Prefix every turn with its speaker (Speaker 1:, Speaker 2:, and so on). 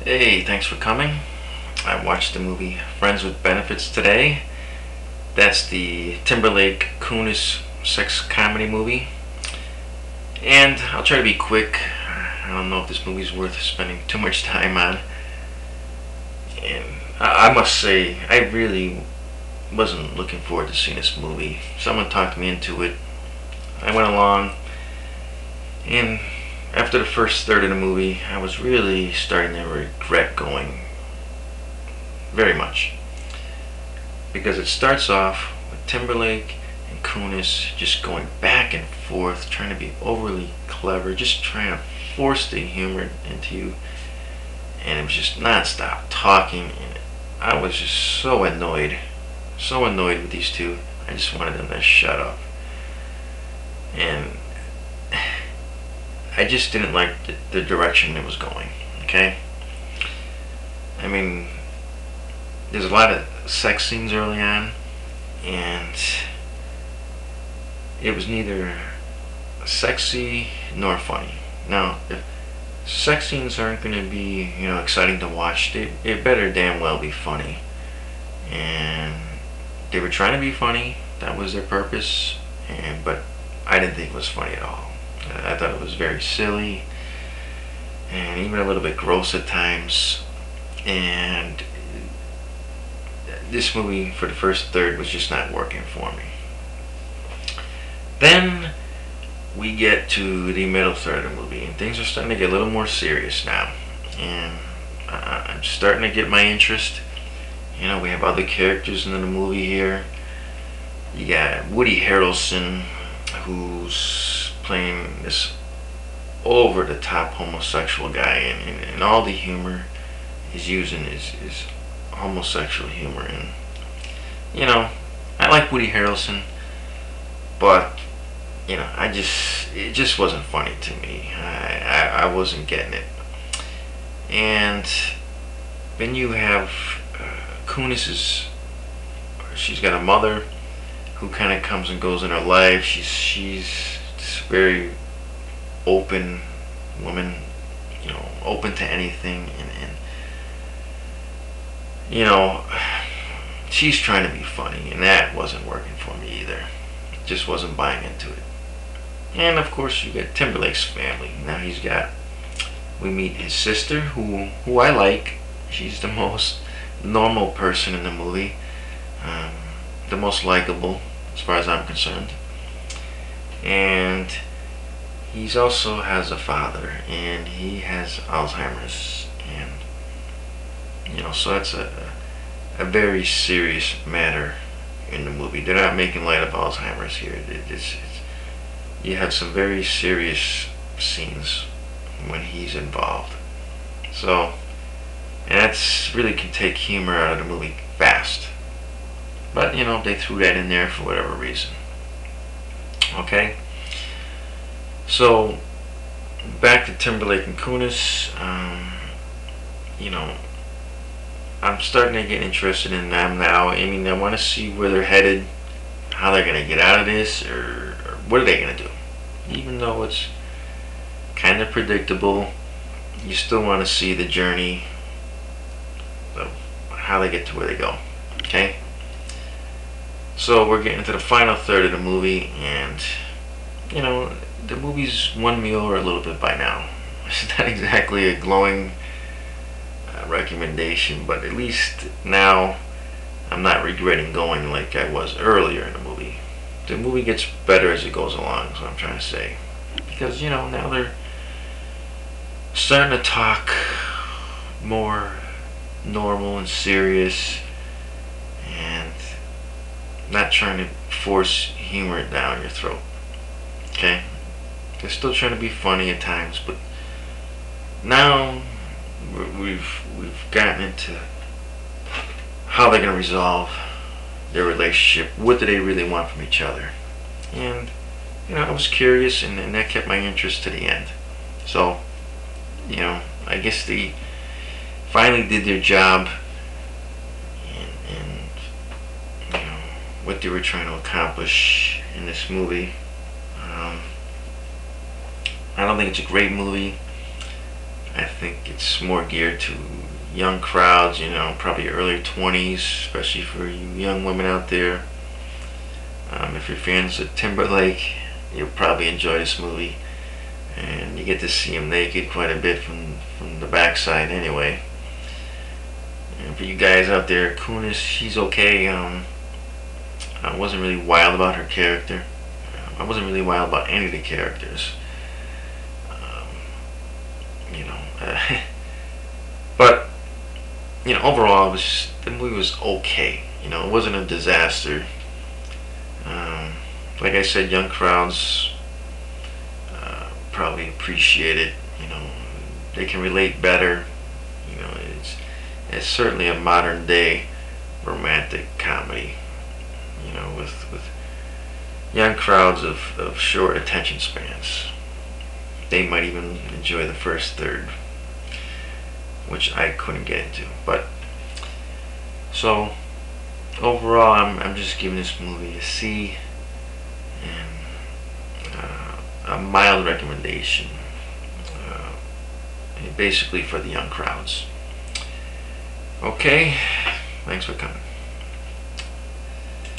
Speaker 1: Hey, thanks for coming. I watched the movie Friends with Benefits today. That's the Timberlake Kunis sex comedy movie. And I'll try to be quick. I don't know if this movie's worth spending too much time on. And I must say, I really wasn't looking forward to seeing this movie. Someone talked me into it. I went along, and after the first third of the movie, I was really starting to regret going very much. Because it starts off with Timberlake and Kunis just going back and forth, trying to be overly clever, just trying to force the humor into you. And it was just non-stop talking, and I was just so annoyed with these two. I just wanted them to shut up. And I just didn't like the direction it was going. Okay? I mean, there's a lot of sex scenes early on, and it was neither sexy nor funny. Now, if sex scenes aren't going to be, exciting to watch, it better damn well be funny. And they were trying to be funny. That was their purpose. But I didn't think it was funny at all. I thought it was very silly and even a little bit gross at times. And this movie, for the first third, was just not working for me. Then we get to the middle third of the movie, and things are starting to get a little more serious now. And I'm starting to get my interest. We have other characters in the movie here. You got Woody Harrelson, who's playing this over-the-top homosexual guy, and all the humor he's using is homosexual humor. And I like Woody Harrelson, but it just wasn't funny to me. I wasn't getting it. And then you have she's got a mother who kind of comes and goes in her life. She's this very open woman, open to anything, and she's trying to be funny, and that wasn't working for me either. Just wasn't buying into it. And of course, you get Timberlake's family. Now we meet his sister, who I like. She's the most normal person in the movie, the most likable as far as I'm concerned. And he's also has a father, and he has Alzheimer's, and so that's a very serious matter in the movie. They're not making light of Alzheimer's here. You have some very serious scenes when he's involved. So, and that's really can take humor out of the movie fast. But they threw that in there for whatever reason. Okay. So back to Timberlake and Kunis. I'm starting to get interested in them now. I mean, I want to see where they're headed, how they're going to get out of this, or what are they going to do. Even though it's kind of predictable, you still want to see the journey of how they get to where they go. Okay? So we're getting to the final third of the movie, and the movie's won me over a little bit by now. It's not exactly a glowing recommendation, but at least now I'm not regretting going like I was earlier in the movie. The movie gets better as it goes along, is what I'm trying to say. Because, now they're starting to talk more normal and serious, and not trying to force humor down your throat. Okay? They're still trying to be funny at times, but now we've gotten into how they're going to resolve their relationship. What do they really want from each other? And I was curious, and that kept my interest to the end. So I guess they finally did their job in what they were trying to accomplish in this movie. I don't think it's a great movie. I think it's more geared to young crowds, probably early 20s, especially for you young women out there. If you're fans of Timberlake, you'll probably enjoy this movie. And you get to see him naked quite a bit from the backside anyway. And for you guys out there, Kunis, she's okay. I wasn't really wild about her character. I wasn't really wild about any of the characters. You know, but overall, the movie was okay. It wasn't a disaster. Like I said, young crowds probably appreciate it. They can relate better. It's certainly a modern day romantic comedy. With young crowds of short attention spans. They might even enjoy the first third, which I couldn't get into. But so overall, I'm just giving this movie a C and a mild recommendation, basically for the young crowds. Okay, thanks for coming.